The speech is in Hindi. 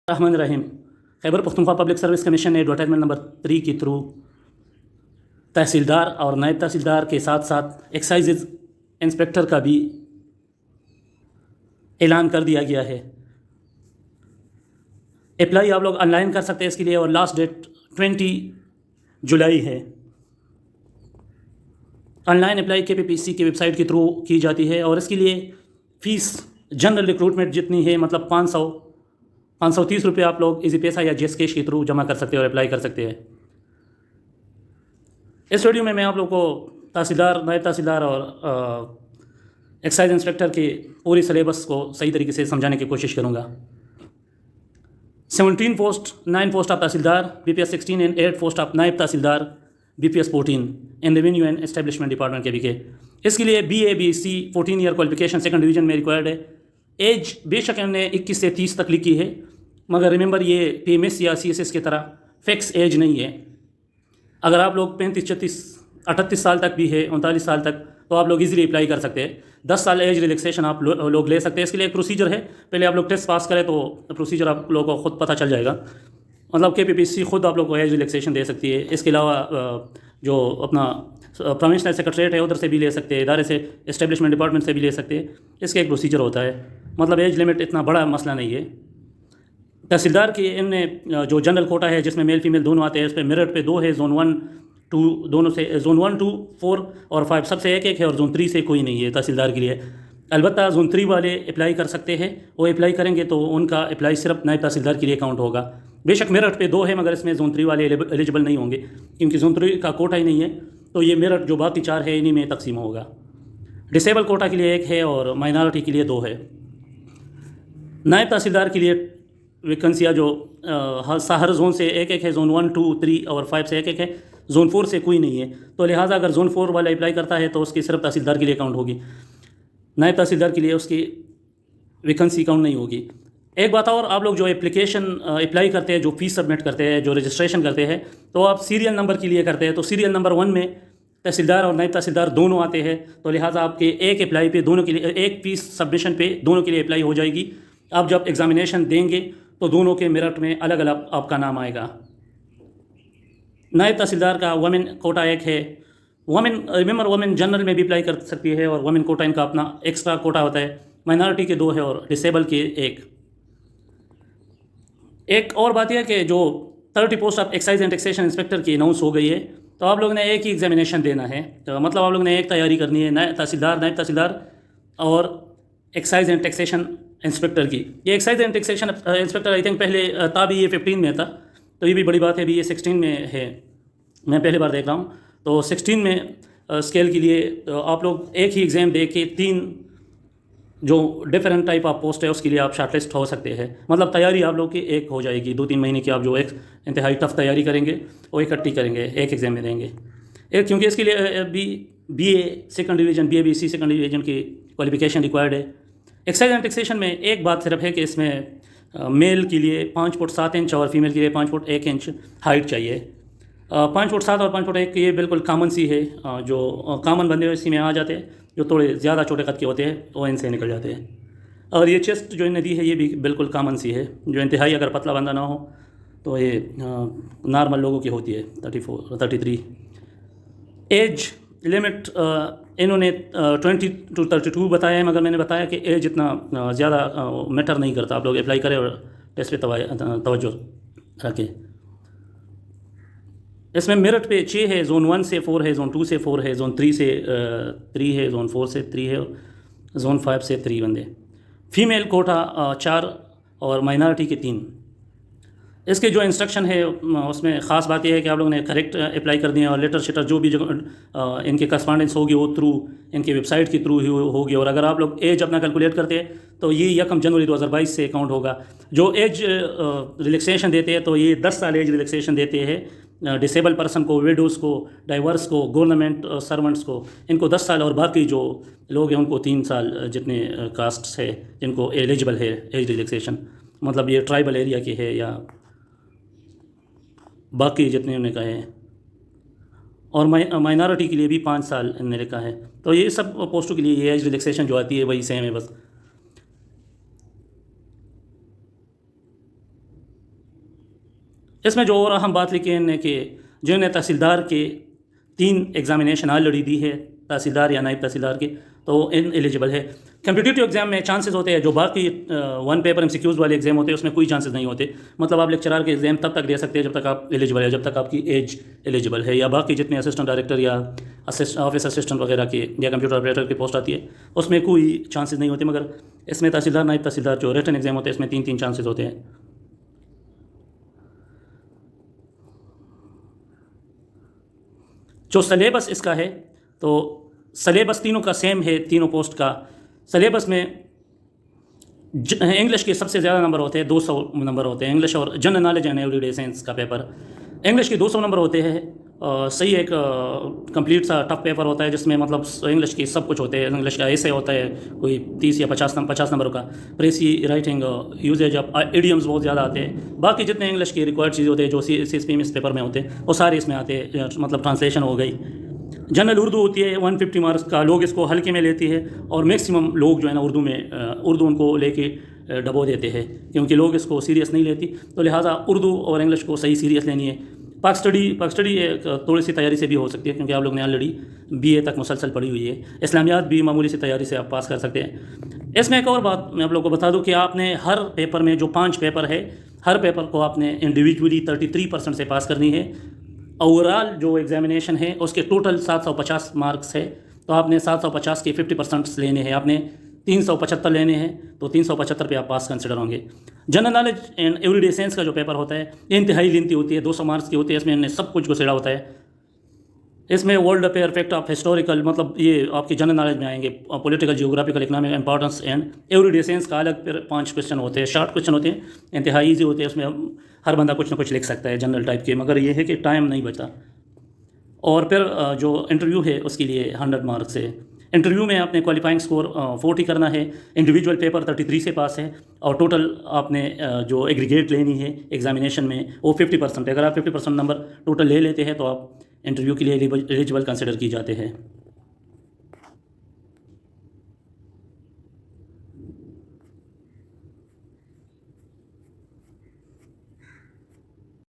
Rahman Rahim. Khyber Pakhtunkhwa public service commission ने एडवर्टाइजमेंट नंबर 3 के थ्रू तहसीलदार और नायब तहसीलदार के साथ साथ एक्साइज इंस्पेक्टर का भी ऐलान कर दिया गया है। अप्लाई आप लोग ऑनलाइन कर सकते हैं इसके लिए, और लास्ट डेट 20 जुलाई है। ऑनलाइन अप्लाई KPPSC की वेबसाइट के थ्रू की जाती है, और इसके लिए फ़ीस जनरल रिक्रूटमेंट जितनी है, मतलब 530 रुपये आप लोग इजी पैसा या जेस कैश के थ्रू जमा कर सकते हैं और अप्लाई कर सकते हैं। इस वीडियो में मैं आप लोग को तहसीलदार, नायब तहसीलदार और एक्साइज इंस्पेक्टर के पूरी सिलेबस को सही तरीके से समझाने की कोशिश करूँगा। 17 post, 9 post of tehsildar BPS 16 and 8 post of नायब तहसीलदार BPS 14 in revenue and establishment department KVK। इसके लिए BABC 14 year qualification second division में रिक्वायर्ड है। एज बेशक हमने 21 से 30 तक लिखी है, मगर रिमेंबर ये PMS या CSS की तरह फिक्स एज नहीं है। अगर आप लोग 35, 36, 38 साल तक भी है, 39 साल तक, तो आप लोग इजीली अप्लाई कर सकते हैं। 10 साल एज रिलैक्सेशन आप लोग ले सकते हैं। इसके लिए एक प्रोसीजर है, पहले आप लोग टेस्ट पास करें तो प्रोसीजर आप लोगों को खुद पता चल जाएगा। मतलब KPPSC खुद आप लोग को एज रिलैक्सेशन दे सकती है। इसके अलावा जो अपना प्रोविंशियल सेक्रेटरीट है उधर से भी ले सकते हैं, इदारे से, एस्टेब्लिशमेंट डिपार्टमेंट से भी ले सकते हैं। इसका एक प्रोसीजर होता है, मतलब एज लिमिट इतना बड़ा मसला नहीं है। तहसीलदार की इनमें जो जनरल कोटा है जिसमें मेल फीमेल दोनों आते हैं, इस पर मेरिट पे 2 है, जोन 1, 2 दोनों से, जोन 1, 2, 4 और 5 सबसे एक है, और जोन 3 से कोई नहीं है तहसीलदार के लिए। अलबत्ता जोन 3 वाले अप्लाई कर सकते हैं। वो अप्लाई करेंगे तो उनका अप्लाई सिर्फ नायब तहसीलदार के लिए काउंट होगा। बेशक मेरिट पे 2 है, मगर इसमें जोन 3 वाले एलिजिबल नहीं होंगे, क्योंकि जोन 3 का कोटा ही नहीं है। तो ये मेरिट जो बाकी 4 है इन्हीं में तकसीम होगा। डिसेबल कोटा के लिए 1 है और माइनॉरिटी के लिए 2 है। नायब तहसीलदार के लिए वैकेंसियाँ जो हर जोन से एक है, जोन 1, 2, 3 और 5 से एक है, जोन 4 से कोई नहीं है। तो लिहाजा अगर जोन 4 वाला अप्लाई करता है तो उसकी सिर्फ तहसीलदार के लिए काउंट होगी, नायब तहसीलदार के लिए उसकी वैकेंसी काउंट नहीं होगी। एक बात और, आप लोग जो एप्लीकेशन अप्लाई करते हैं, जो फीस सबमिट करते हैं, जो रजिस्ट्रेशन करते हैं, तो आप सीरियल नंबर के लिए करते हैं। तो सीरियल नंबर 1 में तहसीलदार और नायब तहसीलदार दोनों आते हैं, तो लिहाजा आपके एक अप्लाई पे दोनों के लिए, एक फीस सबमिशन पे दोनों के लिए अप्लाई हो जाएगी। आप जब एग्जामिनेशन देंगे तो दोनों के मेरिट में अलग अलग आपका नाम आएगा। नायब तहसीलदार का वुमेन कोटा 1 है। वुमेन, रिमेंबर, वुमेन जनरल में भी अप्लाई कर सकती है, और वुमेन कोटा इनका अपना एक्स्ट्रा कोटा होता है। माइनॉरिटी के 2 है और डिसेबल के 1। एक और बात यह कि जो 30 post of excise and taxation inspector की अनाउंस हो गई है, तो आप लोग ने एक ही एग्जामिनेशन देना है। तो मतलब आप लोग ने एक तैयारी करनी है, नायब तहसीलदार और एक्साइज एंड टैक्सेशन इंस्पेक्टर की। ये excise and taxation inspector I think पहले था भी, ये 15 में था, तो ये भी बड़ी बात है। भी ये 16 में है, मैं पहली बार देख रहा हूँ। तो 16 में स्केल के लिए आप लोग एक ही एग्ज़ाम दे के 3 जो डिफरेंट टाइप ऑफ पोस्ट है उसके लिए आप शॉर्टलिस्ट हो सकते हैं। मतलब तैयारी आप लोग की एक हो जाएगी। 2-3 महीने की आप जो एक इंतहाई टफ तैयारी करेंगे वो इकट्ठी करेंगे, एक एग्ज़ाम में देंगे एक, क्योंकि इसके लिए BA second division, BABC second division की क्वालिफिकेशन रिक्वायर्ड है। एक्साइज एंड टैक्सेशन में एक बात सिर्फ है कि इसमें मेल के लिए 5 फुट 7 इंच और फीमेल के लिए 5 फुट 1 इंच हाइट चाहिए। 5 फुट 7 और 5 फुट 1 ये बिल्कुल कॉमन सी है। जो कॉमन बंदे इसी में आ जाते हैं, जो थोड़े ज़्यादा छोटे कद के होते हैं वो इनसे निकल जाते हैं। और ये चेस्ट जो इन्हें दी है ये भी बिल्कुल कॉमन सी है, जो इंतहाई अगर पतला बंदा ना हो तो ये नॉर्मल लोगों की होती है। 34, 33 एज लिमिट इन्होंने 20 to 32 बताया है, मगर मैंने बताया कि एज इतना ज़्यादा मैटर नहीं करता। आप लोग अप्लाई करें और टेस्ट पे तवज्जो रखें। इसमें मेरिट पे 6 है, जोन 1 से 4 है, जोन 2 से 4 है, जोन 3 से 3 है, जोन 4 से 3 है, और जोन 5 से 3 बंदे। फीमेल कोटा 4 और माइनॉरिटी के 3। इसके जो इंस्ट्रक्शन है उसमें ख़ास बात यह है कि आप लोगों ने करेक्ट अप्लाई कर दिया, और लेटर शेटर जो भी इनके करस्पॉन्डेंस होगी वो थ्रू इनके वेबसाइट के थ्रू ही होगी। और अगर आप लोग एज अपना कैलकुलेट करते हैं तो ये 1 जनवरी 2022 से काउंट होगा। जो एज रिलैक्सेशन देते हैं तो ये 10 साल एज रिलैक्सेशन देते हैं डिसेबल पर्सन को, विडोज़ को, डाइवर्स को, गवर्नमेंट सर्वेंट्स को, इनको 10 साल, और बाकी जो लोग हैं उनको 3 साल, जितने कास्ट्स है जिनको एलिजिबल है एज रिलैक्सेशन, मतलब ये ट्राइबल एरिया के है या बाकी जितने उन्होंने कहे हैं। और माइनॉरिटी के लिए भी 5 साल इन्होंने लिखा है। तो ये सब पोस्टों के लिए ये एज रिलैक्सेशन जो आती है वही सेम है बस। इसमें जो और अहम बात लिखी है कि जिन्होंने तहसीलदार के 3 एग्ज़ामिनेशन ऑलरेडी दी है, तहसीलदार या नायब तहसीलदार की, तो इन एलिजिबल है। कम्पिटिटिव एग्ज़ाम में चांसेस होते हैं, जो बाकी 1 पेपर MCQs वाले एग्ज़ाम होते हैं उसमें कोई चांसेस नहीं होते। मतलब आप लेक्चरार के एग्ज़ाम तब तक दे सकते हैं जब तक आप एलिजिबल है, जब तक आपकी एज एलिजिबल है, या बाकी जितने असिस्टेंट डायरेक्टर या ऑफिस असिस्टेंट वगैरह की या कंप्यूटर ऑपरेटर की पोस्ट आती है उसमें कोई चांसेस नहीं होते। मगर इसमें तहसीलदार नायब तहसीलदार जो रिटन एग्ज़ाम होते हैं इसमें 3 चांसेस होते हैं। जो सलेबस इसका है, तो सलेबस तीनों का सेम है। तीनों पोस्ट का सलेबस में इंग्लिश के सबसे ज़्यादा नंबर होते हैं, 200 नंबर होते हैं इंग्लिश, और general knowledge and everyday science का पेपर इंग्लिश के 200 नंबर होते हैं। सही एक कंप्लीट सा टफ पेपर होता है जिसमें मतलब इंग्लिश की सब कुछ होते हैं। इंग्लिश का ऐसे होता है कोई 30 या 50 नंबर का, precis writing usages of idioms बहुत ज़्यादा आते हैं। बाकी जितने इंग्लिश की रिक्वायर्ड चीज़ें होते हैं जो CSP में इस पेपर में होते हैं वो सारे इसमें आते हैं। मतलब ट्रांसलेशन हो गई। जनरल उर्दू होती है 150 मार्क्स का, लोग इसको हल्के में लेती है, और मैक्सिमम लोग जो है ना उर्दू उनको लेके डबो देते हैं क्योंकि लोग इसको सीरियस नहीं लेती। तो लिहाजा उर्दू और इंग्लिश को सही सीरियस लेनी है। पाक स्टडी थोड़ी सी तैयारी से भी हो सकती है क्योंकि आप लोग ने ऑलरेडी BA तक मुसलसल पढ़ी हुई है। इस्लामियात भी मामूली सी तैयारी से आप पास कर सकते हैं। इसमें एक और बात मैं आप लोगों को बता दूं कि आपने हर पेपर में जो 5 पेपर है, हर पेपर को आपने इंडिविजुअली 33% से पास करनी है। ओवरऑल जो एग्जामिनेशन है उसके टोटल 750 मार्क्स है, तो आपने 750 के 50% लेने हैं। आपने 375 लेने हैं, तो 375 पे आप पास कंसिडर होंगे। General knowledge and everyday science का जो पेपर होता है ये इंतहाई लेंथी होती है, 200 मार्क्स की होती है। इसमें इन्हें सब कुछ घुसेड़ा होता है। इसमें world affair, fact of historical, मतलब ये आपकी जनरल नॉलेज में आएंगे। Political, geographical, economic importance and everyday science का अलग फिर 5 क्वेश्चन होते हैं। शॉर्ट क्वेश्चन होते हैं, इंतहाई ईजी होते हैं। उसमें हर बंदा कुछ ना कुछ लिख सकता है जनरल टाइप के, मगर ये है कि टाइम नहीं बचता। और फिर जो इंटरव्यू है उसके लिए 100 मार्क्स है। इंटरव्यू में आपने क्वालिफाइंग स्कोर 40 करना है। इंडिविजुअल पेपर 33 से पास है, और टोटल आपने जो एग्रीगेट लेनी है एग्जामिनेशन में वो 50% है। अगर आप 50% नंबर टोटल ले लेते हैं तो आप इंटरव्यू के लिए एलिजिबल कंसिडर की जाते हैं।